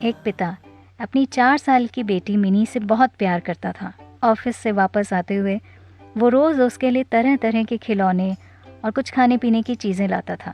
एक पिता अपनी 4 साल की बेटी मिनी से बहुत प्यार करता था। ऑफिस से वापस आते हुए वो रोज़ उसके लिए तरह तरह के खिलौने और कुछ खाने पीने की चीज़ें लाता था।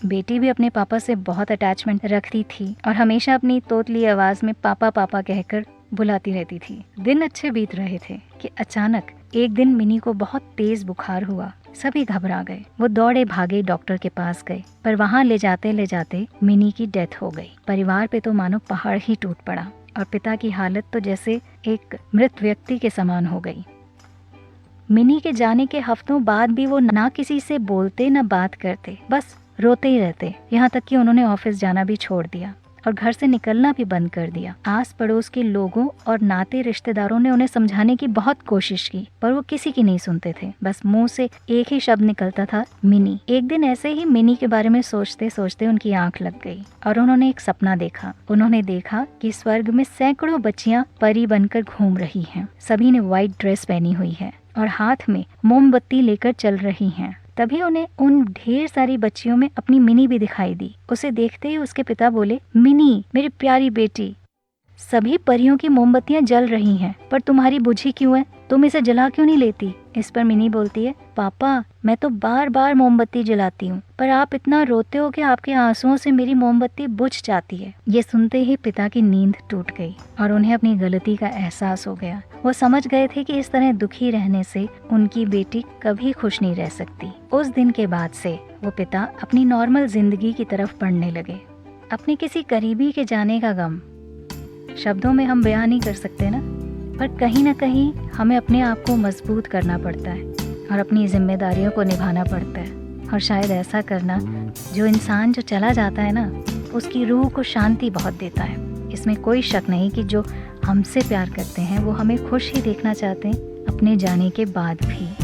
बेटी भी अपने पापा से बहुत अटैचमेंट रखती थी और हमेशा अपनी तोतली आवाज़ में पापा पापा कहकर बुलाती रहती थी। दिन अच्छे बीत रहे थे कि अचानक एक दिन मिनी को बहुत तेज़ बुखार हुआ। सभी घबरा गए। वो दौड़े भागे डॉक्टर के पास गए, पर वहाँ ले जाते मिनी की डेथ हो गई। परिवार पे तो मानो पहाड़ ही टूट पड़ा और पिता की हालत तो जैसे एक मृत व्यक्ति के समान हो गई। मिनी के जाने के हफ्तों बाद भी वो ना किसी से बोलते ना बात करते, बस रोते ही रहते। यहाँ तक कि उन्होंने ऑफिस जाना भी छोड़ दिया और घर से निकलना भी बंद कर दिया। आस पड़ोस के लोगों और नाते रिश्तेदारों ने उन्हें समझाने की बहुत कोशिश की, पर वो किसी की नहीं सुनते थे। बस मुंह से एक ही शब्द निकलता था, मिनी। एक दिन ऐसे ही मिनी के बारे में सोचते सोचते उनकी आंख लग गई और उन्होंने एक सपना देखा। उन्होंने देखा कि स्वर्ग में सैकड़ों बच्चियां परी बनकर घूम रही हैं। सभी ने व्हाइट ड्रेस पहनी हुई है और हाथ में मोमबत्ती लेकर चल रही हैं। तभी उन्हें उन ढेर सारी बच्चियों में अपनी मिनी भी दिखाई दी। उसे देखते ही उसके पिता बोले, मिनी मेरी प्यारी बेटी, सभी परियों की मोमबत्तियां जल रही हैं, पर तुम्हारी बुझी क्यों है? तुम इसे जला क्यों नहीं लेती? इस पर मिनी बोलती है, पापा मैं तो बार बार मोमबत्ती जलाती हूँ, पर आप इतना रोते हो कि आपके आंसुओं से मेरी मोमबत्ती बुझ जाती है। ये सुनते ही पिता की नींद टूट गई और उन्हें अपनी गलती का एहसास हो गया। वो समझ गए थे कि इस तरह दुखी रहने से उनकी बेटी कभी खुश नहीं रह सकती। उस दिन के बाद से वो पिता अपनी नॉर्मल जिंदगी की तरफ बढ़ने लगे। अपने किसी करीबी के जाने का गम शब्दों में हम बयान नहीं कर सकते ना, पर कहीं ना कहीं हमें अपने आप को मजबूत करना पड़ता है और अपनी जिम्मेदारियों को निभाना पड़ता है। और शायद ऐसा करना जो इंसान जो चला जाता है ना, उसकी रूह को शांति बहुत देता है। इसमें कोई शक नहीं कि जो हमसे प्यार करते हैं वो हमें खुश ही देखना चाहते हैं अपने जाने के बाद भी।